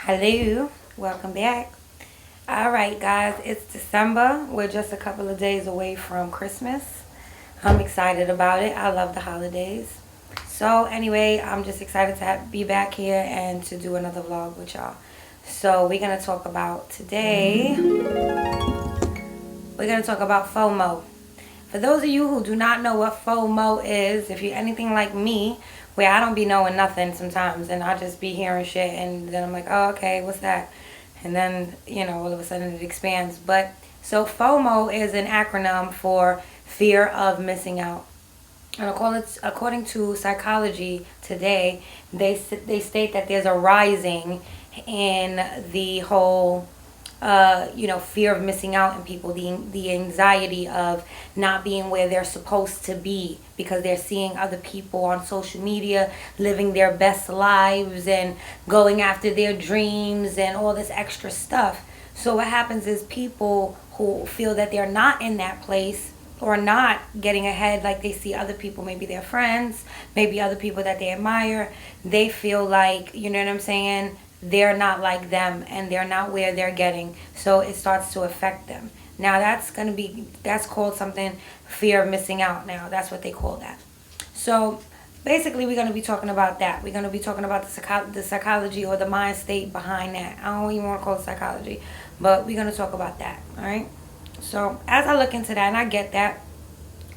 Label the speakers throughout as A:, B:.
A: Hello, welcome back. All right, guys, it's December. We're just a couple of days away from Christmas. I'm excited about it. I love the holidays. So, anyway, I'm just excited to be back here and to do another vlog with y'all. So, we're going to talk about today, we're going to talk about FOMO. For those of you who do not know what FOMO is, if you're anything like me, where I don't be knowing nothing sometimes and I just be hearing shit and then I'm like, oh, okay, what's that? And then, all of a sudden it expands. But so FOMO is an acronym for fear of missing out. And according to Psychology Today, they state that there's a rising in the whole fear of missing out in people, the anxiety of not being where they're supposed to be because they're seeing other people on social media living their best lives and going after their dreams and all this extra stuff. So what happens is people who feel that they're not in that place or not getting ahead, like they see other people, maybe their friends, maybe other people that they admire, they feel like, you know what I'm saying, they're not like them and they're not where they're getting, so it starts to affect them. Now that's called something, fear of missing out. Now that's what they call that. So basically we're going to be talking about that. We're going to be talking about the psychology or the mind state behind that. I don't even want to call it psychology, but we're going to talk about that. All right, so as I look into that and I get that,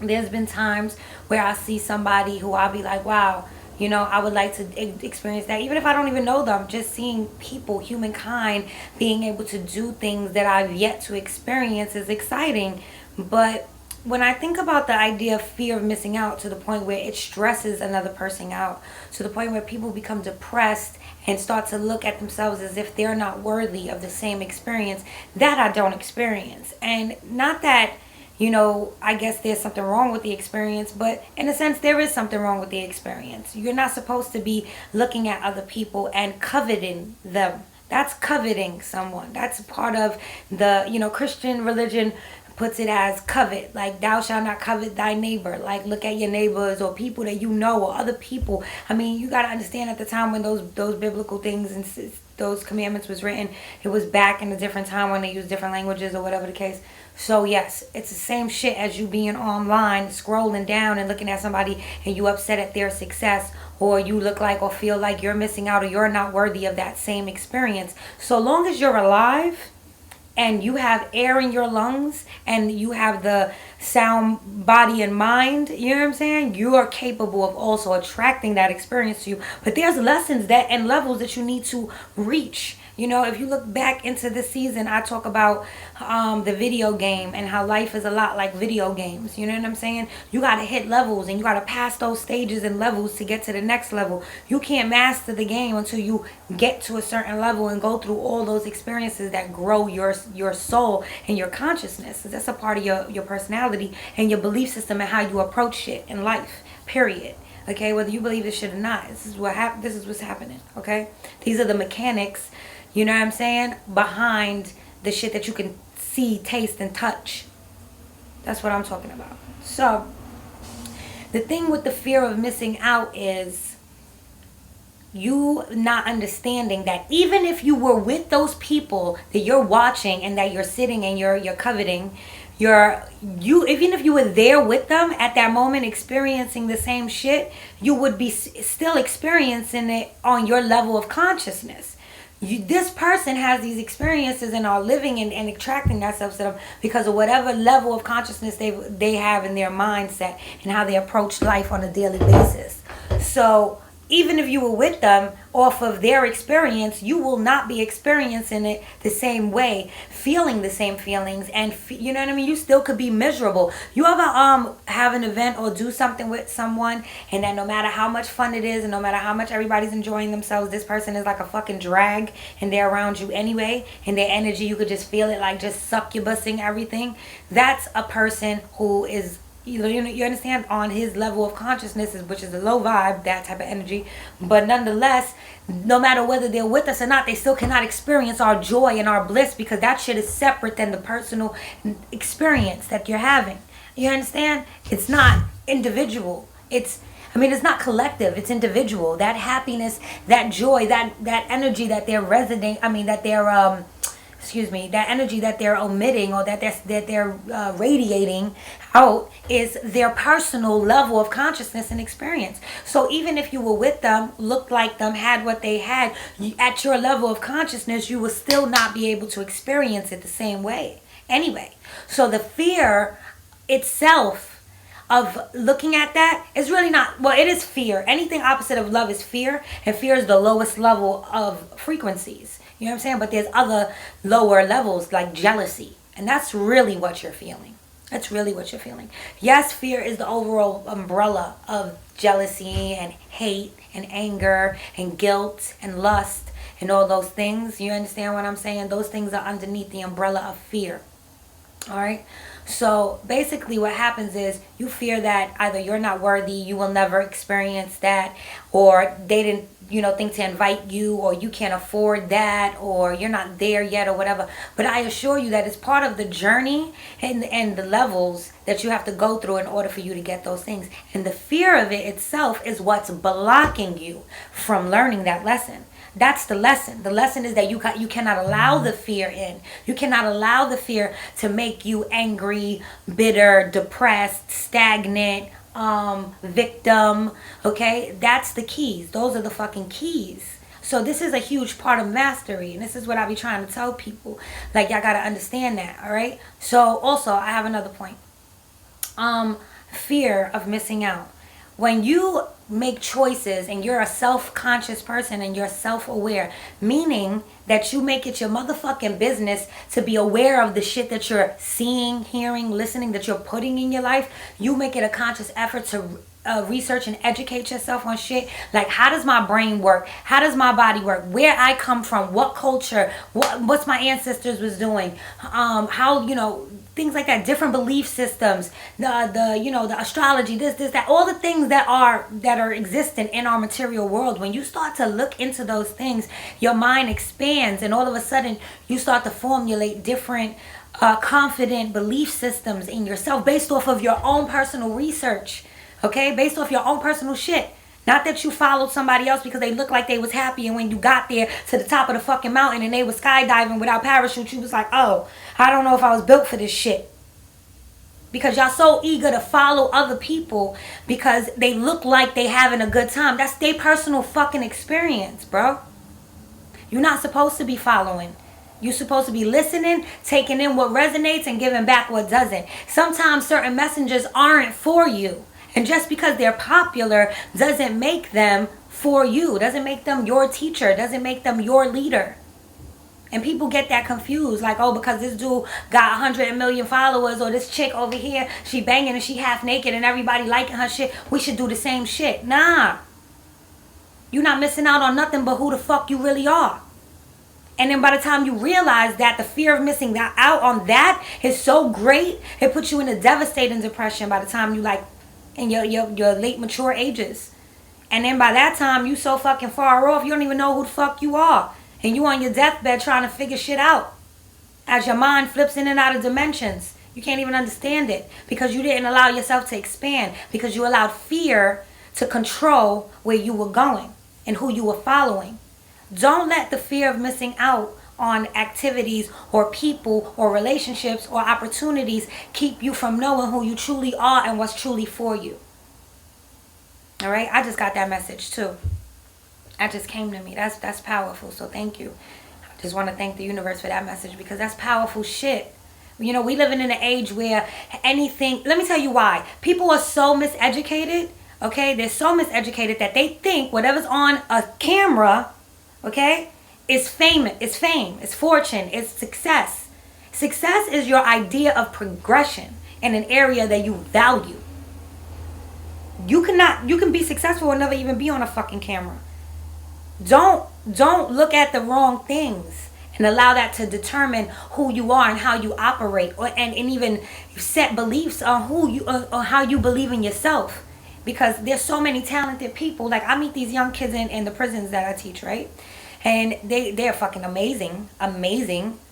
A: there's been times where I see somebody who I'll be like, wow, I would like to experience that. Even if I don't even know them, just seeing people, humankind, being able to do things that I've yet to experience is exciting. But when I think about the idea of fear of missing out to the point where it stresses another person out, to the point where people become depressed and start to look at themselves as if they're not worthy of the same experience, that I don't experience. And not that I guess there's something wrong with the experience, but in a sense, there is something wrong with the experience. You're not supposed to be looking at other people and coveting them. That's coveting someone. That's part of the, Christian religion puts it as covet, like thou shalt not covet thy neighbor. Like look at your neighbors or people that you know or other people. I mean, you got to understand at the time when those biblical things and those commandments was written, it was back in a different time when they used different languages or whatever the case. So yes, it's the same shit as you being online, scrolling down and looking at somebody and you upset at their success, or you look like or feel like you're missing out or you're not worthy of that same experience. So long as you're alive and you have air in your lungs and you have the sound body and mind, you know what I'm saying? You are capable of also attracting that experience to you. But there's lessons that and levels that you need to reach. If you look back into this season, I talk about the video game and how life is a lot like video games. You know what I'm saying? You got to hit levels and you got to pass those stages and levels to get to the next level. You can't master the game until you get to a certain level and go through all those experiences that grow your soul and your consciousness. That's a part of your personality and your belief system and how you approach shit in life, period. Okay, whether you believe this shit or not, this is what's happening. Okay, these are the mechanics, you know what I'm saying, behind the shit that you can see, taste, and touch. That's what I'm talking about. So the thing with the fear of missing out is you not understanding that even if you were with those people that you're watching and that you're sitting and you're coveting, even if you were there with them at that moment experiencing the same shit, you would be still experiencing it on your level of consciousness. This person has these experiences and are living and attracting themselves to them because of whatever level of consciousness they have in their mindset and how they approach life on a daily basis. So even if you were with them off of their experience, you will not be experiencing it the same way, feeling the same feelings, and you know what I mean? You still could be miserable. You ever have an event or do something with someone and then no matter how much fun it is and no matter how much everybody's enjoying themselves, this person is like a fucking drag and they're around you anyway, and their energy, you could just feel it like just succubusing everything. That's a person who is, you understand, on his level of consciousness, which is a low vibe, that type of energy. But nonetheless, no matter whether they're with us or not, they still cannot experience our joy and our bliss because that shit is separate than the personal experience that you're having. You understand? It's not individual. I mean, it's not collective, it's individual. That happiness, that joy, that energy that they're resonating, I mean, that they're excuse me, that energy that they're emitting, or that they're radiating out, is their personal level of consciousness and experience. So even if you were with them, looked like them, had what they had, at your level of consciousness, you will still not be able to experience it the same way anyway. So the fear itself of looking at that is really not, well, it is fear. Anything opposite of love is fear, and fear is the lowest level of frequencies. You know what I'm saying? But there's other lower levels like jealousy. And that's really what you're feeling. That's really what you're feeling. Yes, fear is the overall umbrella of jealousy and hate and anger and guilt and lust and all those things. You understand what I'm saying? Those things are underneath the umbrella of fear. All right? So basically what happens is you fear that either you're not worthy, you will never experience that, or they didn't, think to invite you, or you can't afford that, or you're not there yet, or whatever. But I assure you that it's part of the journey and the levels that you have to go through in order for you to get those things. And the fear of it itself is what's blocking you from learning that lesson. That's the lesson. The lesson is that you cannot allow the fear in. You cannot allow the fear to make you angry, bitter, depressed, stagnant, victim. Okay? That's the keys. Those are the fucking keys. So this is a huge part of mastery. And this is what I be trying to tell people. Like, y'all gotta understand that. All right? So also, I have another point. Fear of missing out. When you make choices and you're a self-conscious person and you're self-aware, meaning that you make it your motherfucking business to be aware of the shit that you're seeing, hearing, listening, that you're putting in your life. You make it a conscious effort to research and educate yourself on shit like, how does my brain work, how does my body work, where I come from, what culture, what's my ancestors was doing, how, things like that, different belief systems, the astrology, this, that, all the things that are existent in our material world. When you start to look into those things, your mind expands, and all of a sudden you start to formulate different confident belief systems in yourself based off of your own personal research. Okay, based off your own personal shit. Not that you followed somebody else because they looked like they was happy, and when you got there to the top of the fucking mountain and they was skydiving without parachutes, you was like, oh, I don't know if I was built for this shit. Because y'all so eager to follow other people because they look like they having a good time. That's their personal fucking experience, bro. You're not supposed to be following. You're supposed to be listening, taking in what resonates, and giving back what doesn't. Sometimes certain messengers aren't for you. And just because they're popular doesn't make them for you. Doesn't make them your teacher. Doesn't make them your leader. And people get that confused. Like, oh, because this dude got 100 million followers, or this chick over here, she banging and she half naked and everybody liking her shit, we should do the same shit. Nah. You're not missing out on nothing but who the fuck you really are. And then by the time you realize that, the fear of missing out on that is so great, it puts you in a devastating depression by the time you in your late mature ages. And then by that time, you so fucking far off, you don't even know who the fuck you are. And you on your deathbed trying to figure shit out. As your mind flips in and out of dimensions. You can't even understand it. Because you didn't allow yourself to expand. Because you allowed fear to control where you were going and who you were following. Don't let the fear of missing out on activities or people or relationships or opportunities keep you from knowing who you truly are and what's truly for you. All right? I just got that message too. That just came to me. That's powerful. So thank you. I just want to thank the universe for that message, because that's powerful shit. We living in an age where anything, let me tell you why. People are so miseducated, okay? They're so miseducated that they think whatever's on a camera, okay, is fame, it's fortune, it's success. Success is your idea of progression in an area that you value. You can be successful and never even be on a fucking camera. Don't look at the wrong things and allow that to determine who you are and how you operate, and even set beliefs on on how you believe in yourself. Because there's so many talented people. Like, I meet these young kids in the prisons that I teach, right? And they're fucking amazing.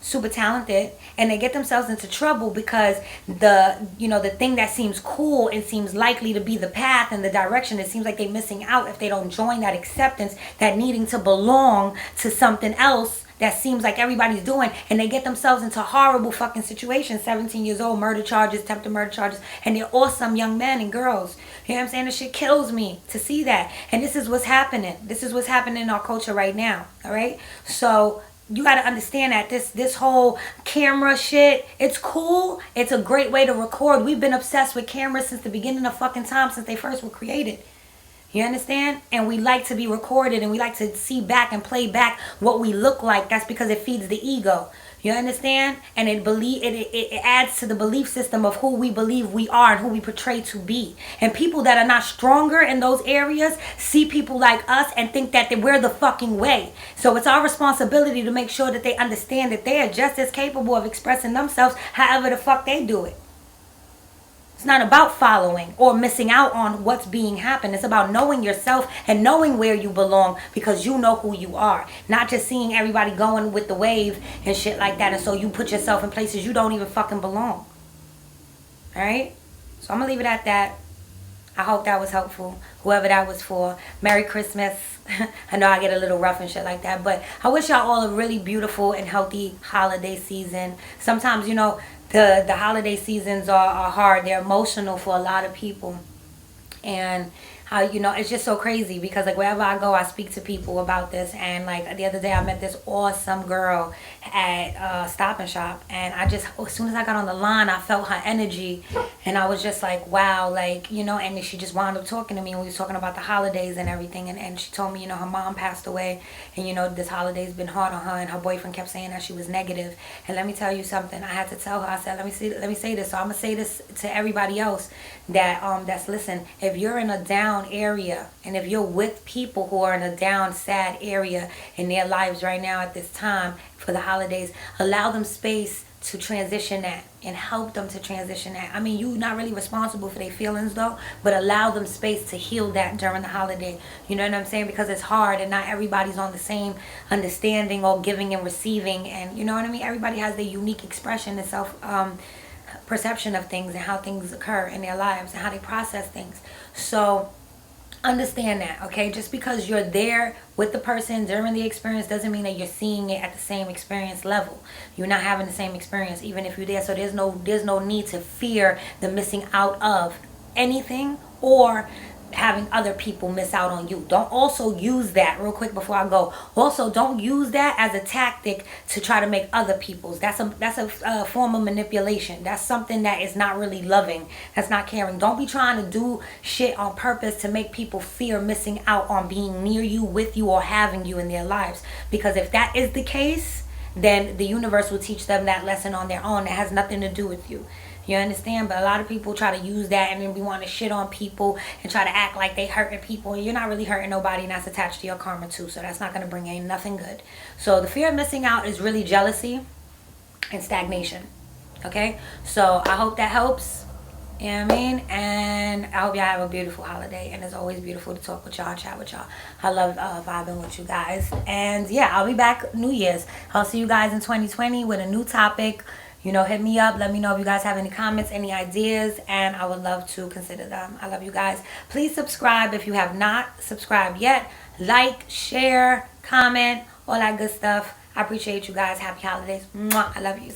A: super talented, and they get themselves into trouble because the thing that seems cool and seems likely to be the path and the direction, it seems like they're missing out if they don't join that acceptance, that needing to belong to something else that seems like everybody's doing, and they get themselves into horrible fucking situations. 17 years old, murder charges, attempted murder charges, and they're awesome young men and girls. You know what I'm saying? This shit kills me to see that. And this is what's happening. This is what's happening in our culture right now. All right? So you got to understand that this whole camera shit, it's cool. It's a great way to record. We've been obsessed with cameras since the beginning of fucking time, since they first were created. You understand? And we like to be recorded, and we like to see back and play back what we look like. That's because it feeds the ego. You understand? And it adds to the belief system of who we believe we are and who we portray to be. And people that are not stronger in those areas see people like us and think that we're the fucking way. So it's our responsibility to make sure that they understand that they are just as capable of expressing themselves however the fuck they do it. It's not about following or missing out on what's being happened. It's about knowing yourself and knowing where you belong because you know who you are. Not just seeing everybody going with the wave and shit like that, and so you put yourself in places you don't even fucking belong. Alright? So I'm going to leave it at that. I hope that was helpful. Whoever that was for. Merry Christmas. I know I get a little rough and shit like that, but I wish y'all all a really beautiful and healthy holiday season. Sometimes, the holiday seasons are hard. They're emotional for a lot of people. And how, it's just so crazy because, like, wherever I go, I speak to people about this. And, like, the other day I met this awesome girl at Stop and Shop. And as soon as I got on the line, I felt her energy. And I was just like, wow, like, and she just wound up talking to me. And we was talking about the holidays and everything. And she told me, her mom passed away. And, this holiday's been hard on her. And her boyfriend kept saying that she was negative. And let me tell you something. I had to tell her. I said, let me say this. So I'm going to say this to everybody else that's listening. If you're in a down area, and if you're with people who are in a down, sad area in their lives right now at this time for the holidays, allow them space to transition that and help them to transition that. I mean, you're not really responsible for their feelings though, but allow them space to heal that during the holiday. You know what I'm saying? Because it's hard and not everybody's on the same understanding or giving and receiving, and you know what I mean? Everybody has their unique expression and self perception of things and how things occur in their lives and how they process things. So understand that, okay? Just because you're there with the person during the experience doesn't mean that you're seeing it at the same experience level. You're not having the same experience even if you're there. So there's no need to fear the missing out of anything or having other people miss out on you. Don't also use that, real quick before I go, also don't use that as a tactic to try to make other people's. That's a form of manipulation. That's something that is not really loving. That's not caring. Don't be trying to do shit on purpose to make people fear missing out on being near you, with you, or having you in their lives. Because if that is the case, then the universe will teach them that lesson on their own. It has nothing to do with you. You understand? But a lot of people try to use that and then we want to shit on people and try to act like they hurting people. And you're not really hurting nobody, and that's attached to your karma too. So that's not going to bring in nothing good. So the fear of missing out is really jealousy and stagnation. Okay? So I hope that helps. You know what I mean? And I hope y'all have a beautiful holiday. And it's always beautiful to talk with y'all, chat with y'all. I love vibing with you guys. And yeah, I'll be back New Year's. I'll see you guys in 2020 with a new topic. Hit me up. Let me know if you guys have any comments, any ideas, and I would love to consider them. I love you guys. Please subscribe if you have not subscribed yet. Like, share, comment, all that good stuff. I appreciate you guys. Happy holidays. Mwah. I love you.